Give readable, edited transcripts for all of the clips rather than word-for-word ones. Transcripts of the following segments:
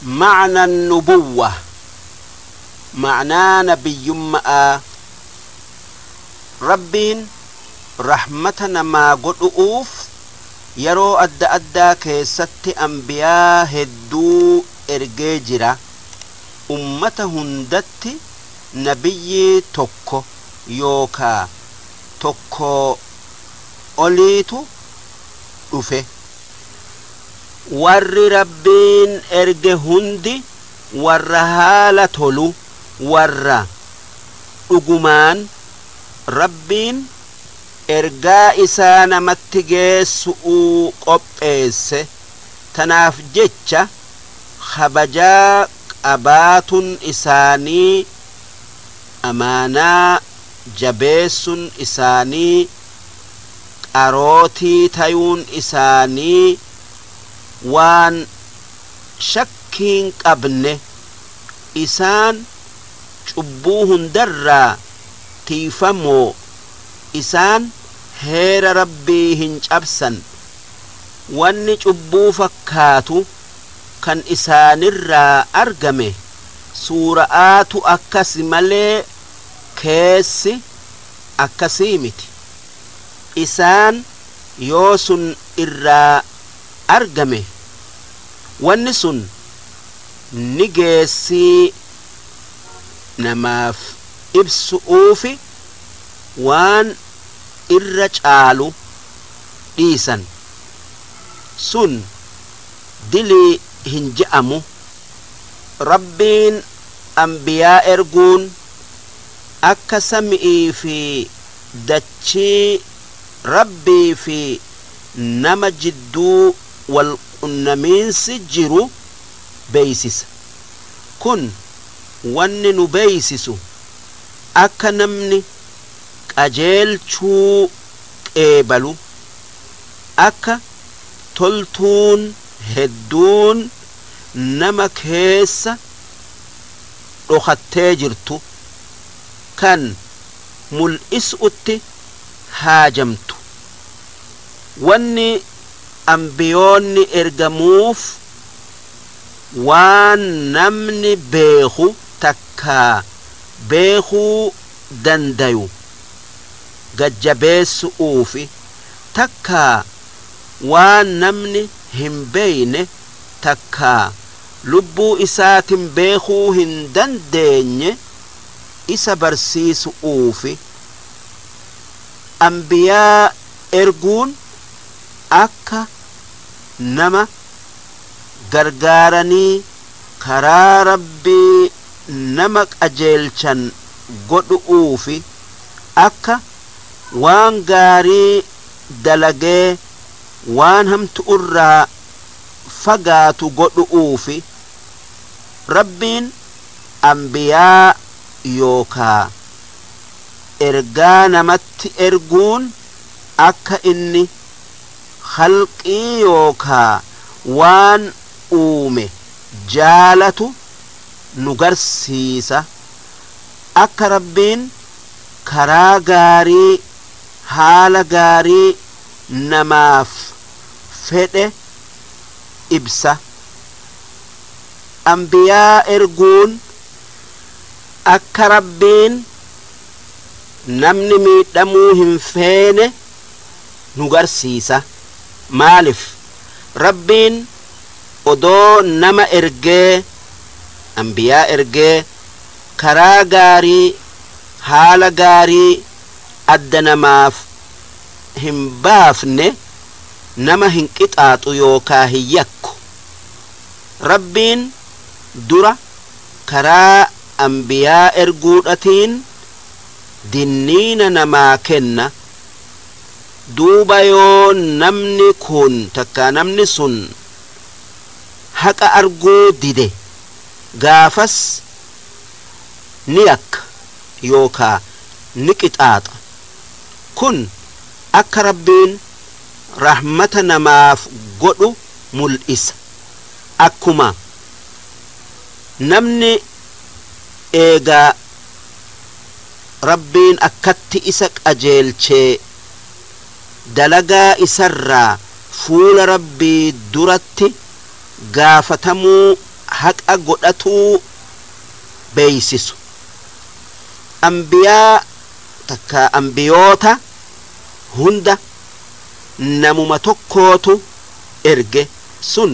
معنى النبوة معنى نبي ما ربين رحمتنا ما قلؤوف يرو أدى كيست أنبياء هدو إرجيجرا أمتهن دت نبي توكو يوكا توكو أوليتو رفه ور ربين إرجه هندي ور هالة تلو ور أجمان ربين إرجاء إسانا متجس قبس تناف جتة خبجا أبات إساني أمانا جبيس إساني أروتي تيون إساني وان شكين قبنه إسان شبوهن درا تيفمو إسان هير ربي هنج أبسن واني شبو فكاتو كان إسان الرا أرقمه سورآت أكسي ملي كيسي أكسيمتي إسان يوسن الرا أرقمه وانسن نجيسي نماف إبسؤوفي وان الرجالو ديسن سن دلي هنجأمو ربين أنبياء إرجون أكسمئي في دتشي ربي في نمجدو والقنمين سجرو بيسس كن ونن بيسسو أكنمني أجيل شو قبلو أكا تلتون هدون نما كيسا رخطي جرتو كان ملئس أتي هاجمتو واني أنبيوني إرجموف وان نمني بيخو تكا بيخو دنديو ججبيس أوفي تكا وان نمني هم بين تكا لبو إسات بيخو هندن ديني إسا برسيس أوفي أنبياء إرجون أكا نما غرغارني كرا ربي نمك أجيلشن قد أوفي أكا وان غاري دلقي وان هم تؤرى فقاتو قد أوفي ربين أنبياء يوكا إرغان مت إرغون أكا إني خلقي يوكا وان أومي جالتو نغرسيسا أكا ربين كرا غاري حال غاري نماف فده إبسا أنبياء إرغون أكا ربين نمني ميدموهم فين نغرسيسا مالف ربين odoo nama ergee anbiyaa ergee karaa gaarii haala gaarii adda namaaf hin baafne nama hin qixaaxu yookaa hin yakku rabbiin dura karaa anbiyaa erguudhatiin dinniina namaa kenna duuba yoo namni kun takka namni sun haqa arguu dide gaafas ni yakka yookaa ni qixaaxa kun akka rabbiin rahmata namaaf godhu mul'isa akkuma namni eegaa rabbiin akkatti isa qajeelchee dalagaa isarraa fuula rabbii duratti gaafatamuu haqa godhatuu beeysisu ambiyaa takka ambiyoota hunda namuma tokkootu erge sun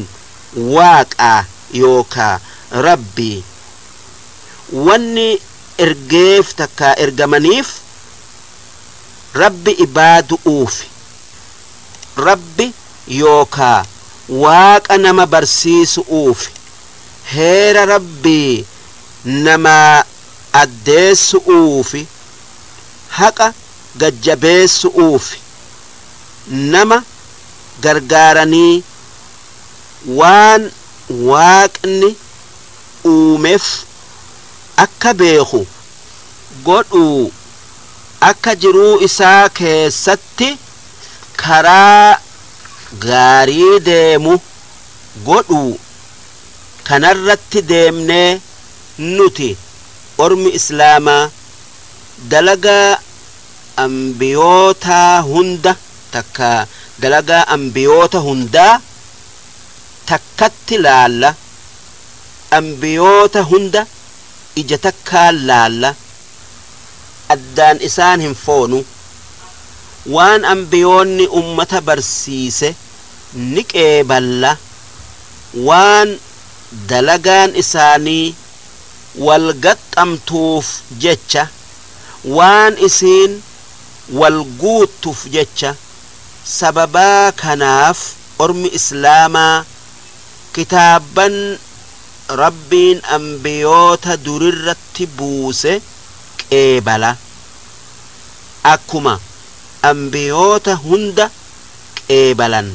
waaqaa yookaa rabbii wanni ergeef takka ergamaniif rabbi ibaadu'uufi rabbi yookaa waaqa nama barsiisu'uufi heera rabbii nama addeessu'uufi haqa gajjabeessu'uufi nama gargaaranii waan waaqni uumeef akka beeku godhuu akka jiruu isaa keessatti karaa gaarii deemu godhuu kanarratti deemnee nuti ormi islaamaa dalagaa ambiyoota hunda takka dalagaa ambiyoota hundaa takkatti laalla ambiyoota hunda ija takkaan laalla addaan isaan hin foonu waan ambiyoonni ummata barsiise ni qeeballa waan dalagaan isaanii wal gaxxamtuuf jecha waan isiin wal guuttuuf jecha sababaa kanaaf ormi islaamaa kitaaban rabbiin ambiyoota durirratti buuse qeebala akkuma ambiyoota hunda qeebalan